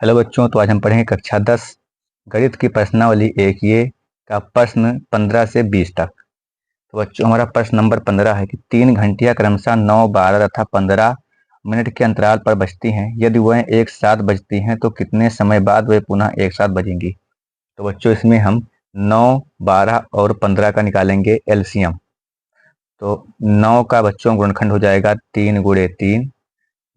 Hello बच्चों, तो आज हम पढ़ेंगे कक्षा 10 गणित की प्रश्नावली एक ये का प्रश्न 15 से 20 तक। तो बच्चों हमारा प्रश्न नंबर 15 है कि 3 घंटियां क्रमशः 9, 12 तथा 15 मिनट के अंतराल पर बजती हैं। यदि वह एक साथ बजती हैं तो कितने समय बाद वे पुनः एक साथ बजेंगी। तो बच्चों इसमें हम 9, 12 और 15 का निकालेंगे एलसीएम। तो 9 का बच्चों गुणनखंड हो जाएगा 3 गुणे 3,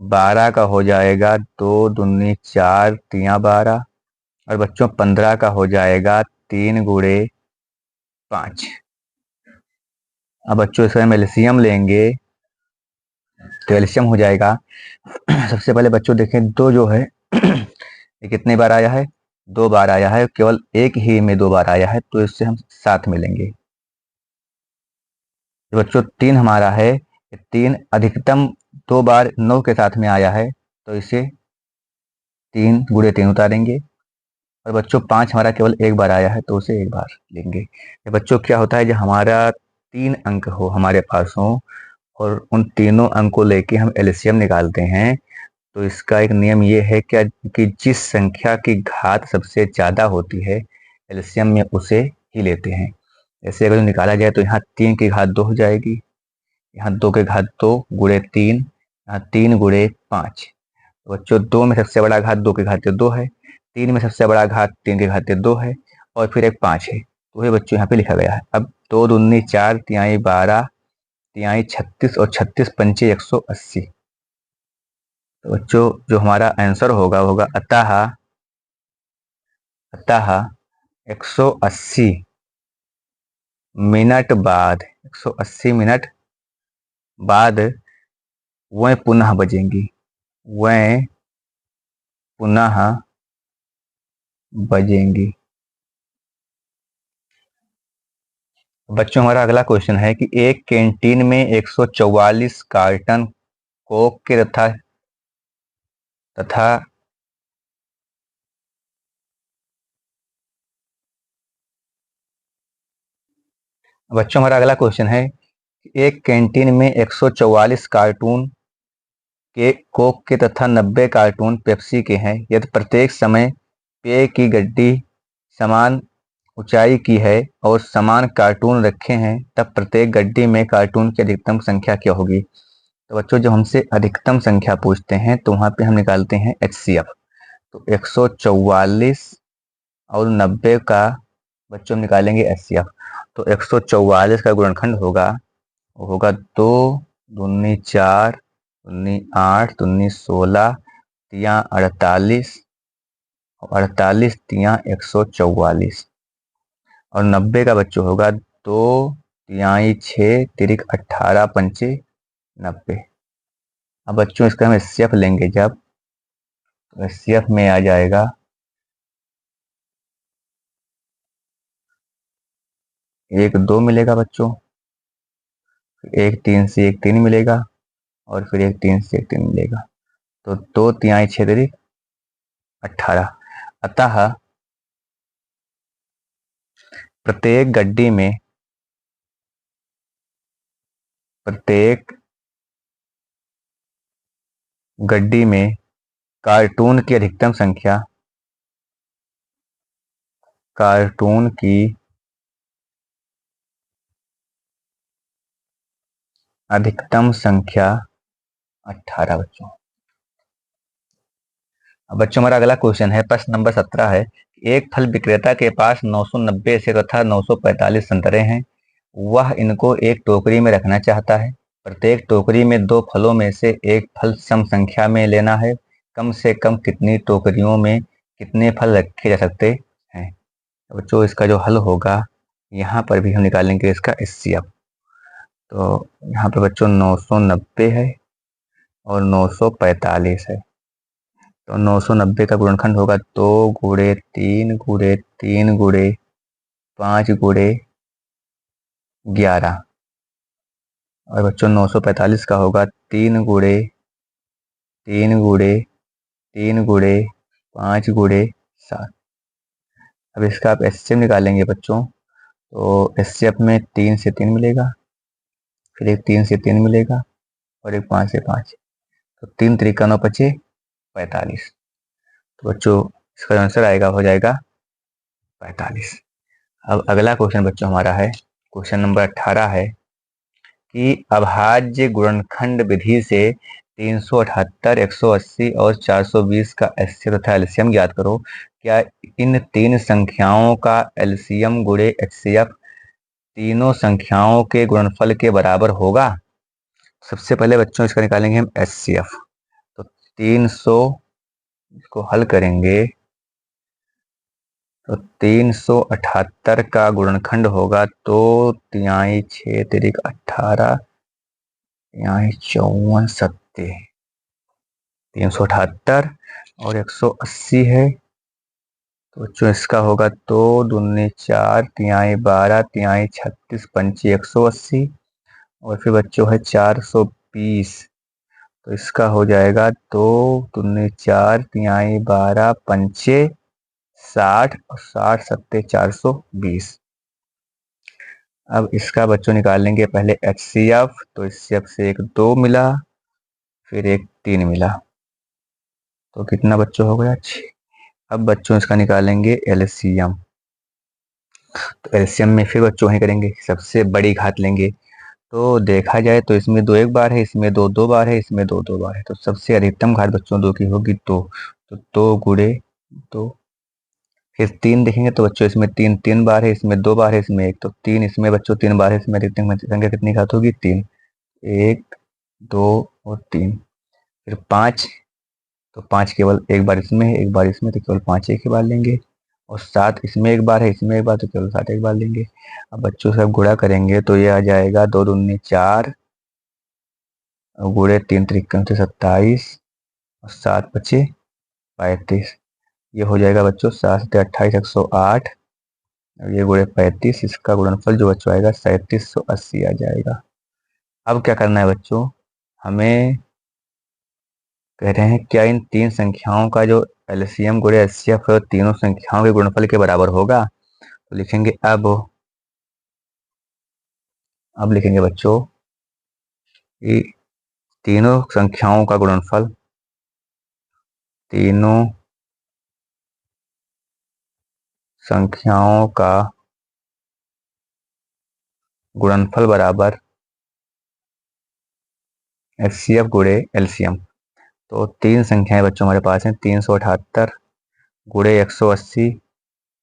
12 का हो जाएगा 2 दूनी 4 तिया 12 और बच्चों 15 का हो जाएगा 3 गुणे 5। अब बच्चों इसमें हम एलसीएम लेंगे तो एलसीएम हो जाएगा सबसे पहले बच्चों देखें दो जो है ये कितने बार आया है, 2 बार आया है, केवल एक ही में 2 बार आया है तो इससे हम साथ में लेंगे। तो बच्चों 3 हमारा है, 3 अधिकतम 2 बार 9 के साथ में आया है तो इसे 3 गुणे 3 उतारेंगे। और बच्चों 5 हमारा केवल एक बार आया है तो उसे एक बार लेंगे। ये बच्चों क्या होता है, जब हमारा 3 अंक हो हमारे पास हो और उन तीनों अंक को लेके हम एलसीएम निकालते हैं तो इसका एक नियम ये है क्या कि जिस संख्या की घात सबसे ज़्यादा होती है एलसीएम में उसे ही लेते हैं। जैसे अगर निकाला जाए तो यहाँ 3 की घात 2 हो जाएगी, यहाँ 2 की घात 2 गुणे 3, यहाँ 3 गुणे 5। तो बच्चों 2 में सबसे बड़ा घात 2 की घात 2 है, 3 में सबसे बड़ा घात 3 की घात 2 है और फिर एक 5 है। तो ये बच्चों यहाँ पे लिखा गया है। अब 2 दूनी 4 तिहाई 12 तिहाई 36 और 36 पंचे 180। तो बच्चों जो हमारा आंसर होगा होगा अतः 180 मिनट बाद 180 मिनट बाद वह पुनः बजेंगी, वह पुनः बजेंगी। बच्चों हमारा अगला क्वेश्चन है कि एक कैंटीन में 144 कार्टन कोक के तथा बच्चों हमारा अगला क्वेश्चन है कि एक कैंटीन में 144 कार्टून के कोक के तथा 90 कार्टून पेप्सी के हैं। यदि प्रत्येक समय पेय की गड्डी समान ऊंचाई की है और समान कार्टून रखे हैं तब प्रत्येक गड्डी में कार्टून की अधिकतम संख्या क्या होगी। तो बच्चों जब हमसे अधिकतम संख्या पूछते हैं तो वहां पे हम निकालते हैं एचसीएफ। तो 144 और 90 का बच्चों हम निकालेंगे एचसीएफ। तो 144 का गुणनखंड होगा वो होगा 2 दूनी 4 दूनी 8 दूनी 16 तिया 48 और 48 तिया 144 और 90 का बच्चों होगा 2 तिहाई 6 तिरिक 18 पंचे 90। अब बच्चों इसका हम एचसीएफ लेंगे जब तो एचसीएफ में आ जाएगा 1 2 मिलेगा बच्चों, एक 3 से 1 3 मिलेगा और फिर एक 3 से 1 3 मिलेगा। तो 2 तिहाई 6 तिरिक 18। अतः प्रत्येक गड्डी में कार्टून की अधिकतम संख्या कार्टून की अधिकतम संख्या 18 बच्चों। अब बच्चों हमारा अगला क्वेश्चन है प्रश्न नंबर 17 है एक फल विक्रेता के पास 990 से तथा 945 संतरे हैं। वह इनको एक टोकरी में रखना चाहता है। प्रत्येक टोकरी में 2 फलों में से एक फल सम संख्या में लेना है। कम से कम कितनी टोकरियों में कितने फल रखे जा सकते हैं। बच्चों इसका जो हल होगा यहाँ पर भी हम निकालेंगे इसका एचसीएफ। तो यहाँ पर बच्चों 990 है और 945 है। तो 990 का गुणनखंड होगा 2 गुणे 3 गुणे 3 गुणे 5 गुणे 11 और बच्चों 945 का होगा 3 गुणे 3 गुणे 3 गुणे 5 गुणे 7। अब इसका आप एचसीएफ निकालेंगे बच्चों तो एचसीएफ में 3 से 3 मिलेगा, फिर एक 3 से 3 मिलेगा और एक 5 से 5। तो 3 त्रिका 9 पचे 45। तो बच्चों इसका आंसर आएगा हो जाएगा 45। अब अगला क्वेश्चन बच्चों हमारा है, क्वेश्चन नंबर 18 है कि अभाज्य गुणनखंड विधि से 378, 180 और 420 का एचसीएफ तथा एलसीएम ज्ञात करो। क्या इन तीन संख्याओं का एलसीएम गुणे एचसीएफ तीनों संख्याओं के गुणनफल के बराबर होगा? सबसे पहले बच्चों इसका निकालेंगे हम एचसीएफ। तो 300 को हल करेंगे तो 378 का गुणनखंड होगा तो 3 6 तिरिक 18 यहाँ 54 सत्ते 378 और 180 है तो बच्चों इसका होगा तो दूनी 4 3 12 3 36 पंची 180 और फिर बच्चों है 420 तो इसका हो जाएगा तो दूनी 4 3 12 पंचे 60 और 60 सत्ते 420। अब इसका बच्चों निकाल लेंगे पहले एचसीएफ। तो एचसीएफ से एक 2 मिला, फिर एक 3 मिला, तो कितना बच्चों हो गया 6। अब बच्चों इसका निकालेंगे एलसीएम। तो एलसीएम में फिर बच्चों वही करेंगे, सबसे बड़ी घात लेंगे। तो देखा जाए तो इसमें 2 एक बार है, इसमें 2 2 बार है, इसमें 2 2 बार है, तो सबसे अधिकतम घात बच्चों 2 की होगी 2। तो 2 गुणे 2। फिर 3 देखेंगे तो बच्चों इसमें 3 3 बार है, इसमें 2 बार है, इसमें 1, तो 3 इसमें बच्चों 3 बार है, इसमें अधिकतम संख्या कितनी घात होगी 3। 1 2 और 3। फिर 5, तो 5 केवल एक बार इसमें है, एक बार इसमें, तो केवल 5 एक ही बार लेंगे। और 7 इसमें एक बार है, इसमें एक बार, तो केवल 7 एक बार लेंगे। अब बच्चों से अब गुणा करेंगे तो ये आ जाएगा 2 दूनी 4 और गुणे 3 त्रिक 27 और 7 बचे 35। ये हो जाएगा बच्चों 7 सत्ते 28 108 और ये गुणे 35, इसका गुणनफल जो बच्चों आएगा 3780 आ जाएगा। अब क्या करना है बच्चों, हमें कह रहे हैं क्या इन तीन संख्याओं का जो एलसीएम गुणे एचसीएफ है तीनों संख्याओं के गुणनफल के बराबर होगा? तो लिखेंगे अब लिखेंगे बच्चों कि तीनों संख्याओं का गुणनफल, तीनों संख्याओं का गुणनफल बराबर एचसीएफ गुणे एलसीएम। तो तीन संख्याएं बच्चों हमारे पास हैं, 378 गुणे 180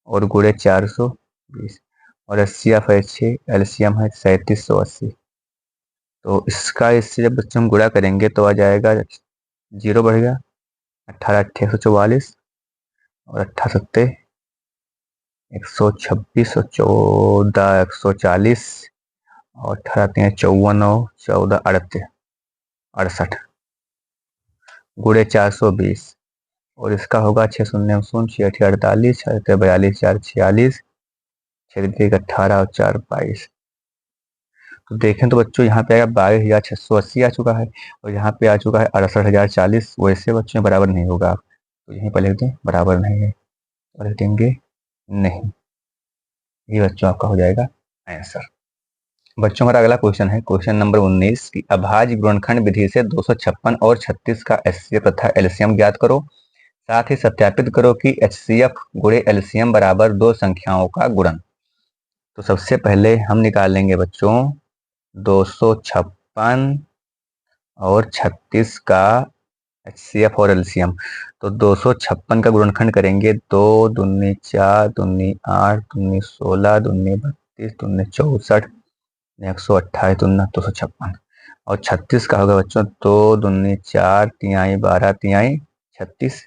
और गुणे 420 और एचसीएफ है 6, एलसीएम है 3780। तो इसका इससे जब बच्चों हम गुणा करेंगे तो आ जाएगा 0 बढ़ गया, 18 अट्ठे 144 और 18 सत्ते 126 और 14 140 और 18 3 54 और 14 68 गुणे 420 और इसका होगा 6 शून्य 6 6 48 6 42 4 46 6 18 और 4 22। तो देखें तो बच्चों यहाँ पे आएगा 22,680 आ चुका है और यहाँ पे आ चुका है 68,040। वैसे बच्चों बराबर नहीं होगा, तो यहीं पर लिख दें बराबर नहीं है और लिख देंगे नहीं। ये बच्चों आपका हो जाएगा आंसर। बच्चों हमारा अगला क्वेश्चन है क्वेश्चन नंबर 19 की अभाज्य गुणनखंड विधि से 256 और 36 का एचसीएफ तथा एलसीएम ज्ञात करो। साथ ही सत्यापित करो कि एचसीएफ गुणे एलसीएम बराबर दो संख्याओं का गुणन। तो सबसे पहले हम निकालेंगे बच्चों 256 और 36 का एचसीएफ और एलसीएम। तो 256 का गुणनखंड करेंगे 2 दूनी 4 दूनी 8 दूनी 16 दूनी 32 दूनी 64 128 दूना 256 और 36 का होगा बच्चों 2 दूनी 4 तिहाई 12 तिहाई 36।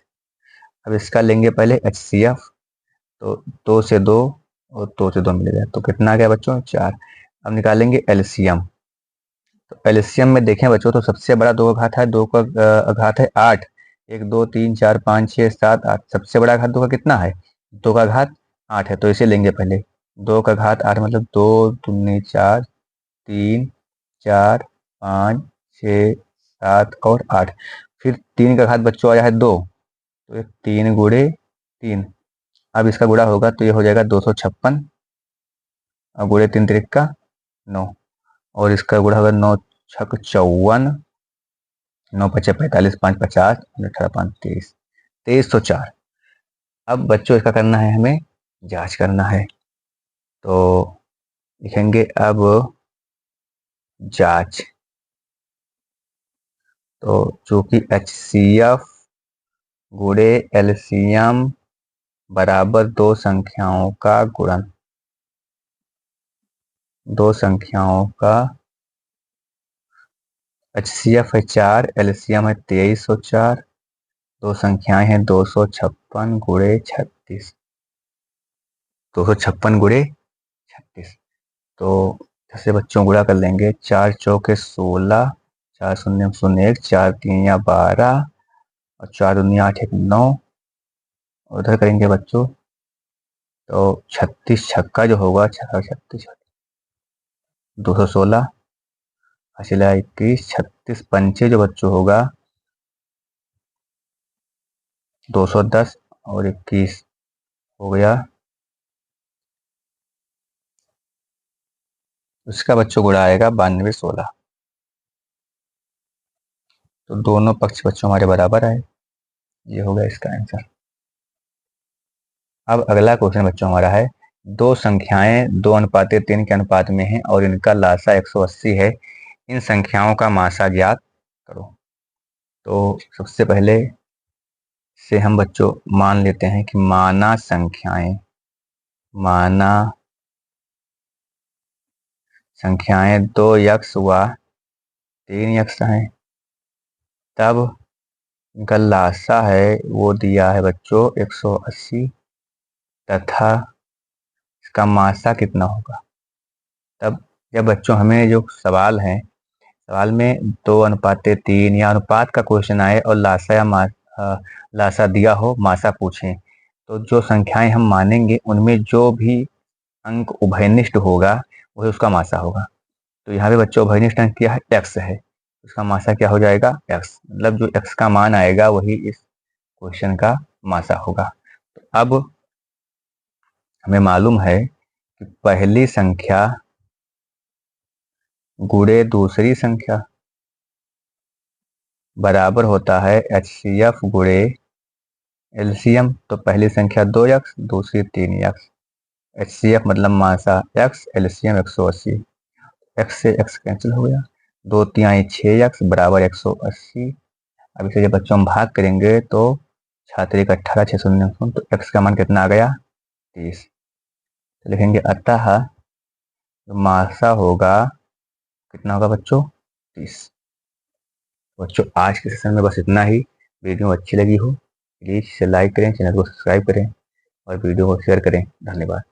अब इसका लेंगे पहले एचसीएफ। तो 2 से 2 और 2 से 2 मिलेगा तो कितना आ गया बच्चों 4। अब निकालेंगे एलसीएम। तो एलसीएम में देखें बच्चों तो सबसे बड़ा 2 का घात है, 2 का घात है 8, 1 2 3 4 5 6 7 8। सबसे बड़ा घात 2 का कितना है, 2 का घात 8 है, तो इसे लेंगे पहले 2 का घात 8 मतलब 2 दूनी 4 3 4 5 6 7 और 8। फिर 3 का घात बच्चों आया है 2, तो ये 3 गुणे 3। अब इसका गुणा होगा तो ये हो जाएगा 256 और गुणे 3 त्रिक का 9 और इसका गुणा होगा 9 छक 54 9 पचे 45 5 50 18 5 23 2304। अब बच्चों इसका करना है, हमें जांच करना है। तो लिखेंगे अब जांच। तो चूंकि HCF गुणे LCM बराबर दो संख्याओं का गुणन, दो संख्याओं का HCF है 4, LCM है 23 और 4, दो संख्याएं हैं 256 गुणे 36, 256 गुणे 36। तो जैसे बच्चों गुणा कर लेंगे, 4 चौके 16, 4 शून्य शून्य 1, 4 3 12 और 4 दूनी 8 1 9। उधर करेंगे बच्चों तो 36 छक्का जो होगा, 36 216 हासिला 21, 36 पंचे जो बच्चों होगा 210 और 21 हो गया। उसका बच्चों गुणा आएगा 92 16। तो दोनों पक्ष बच्चों हमारे बराबर आए। ये हो गया इसका आंसर। अब अगला क्वेश्चन बच्चों हमारा है, दो संख्याएं 2:3 के अनुपात में हैं और इनका लासा 180 है, इन संख्याओं का मासा ज्ञात करो। तो सबसे पहले से हम बच्चों मान लेते हैं कि माना संख्याएं 2x व 3x हैं। तब इनका लासा है वो दिया है बच्चों 180 तथा इसका मासा कितना होगा। तब जब बच्चों हमें जो सवाल है, सवाल में 2:3 या अनुपात का क्वेश्चन आए और लासा या लासा दिया हो, मासा पूछें, तो जो संख्याएं हम मानेंगे उनमें जो भी अंक उभयनिष्ठ होगा वही उसका मासा होगा। तो यहाँ पे बच्चों उभयनिष्ठ अंक क्या है, x है, उसका मासा क्या हो जाएगा x, मतलब जो x का मान आएगा वही इस क्वेश्चन का मासा होगा। तो अब हमें मालूम है कि पहली संख्या गुणे दूसरी संख्या बराबर होता है HCF गुणे LCM। तो पहली संख्या 2x, दूसरी 3x। HCF मतलब मासा x, LCM 180, x से x कैंसिल हो गया, 2 3 6x बराबर 180। अब इसे जब बच्चों हम भाग करेंगे तो 6 18 6 शून्य, तो x का मान कितना आ गया 30। तो लिखेंगे अतः मासा होगा कितना होगा बच्चों 30। बच्चों आज के सेशन में बस इतना ही। वीडियो अच्छी लगी हो प्लीज़ इसे लाइक करें, चैनल को सब्सक्राइब करें और वीडियो को शेयर करें। धन्यवाद।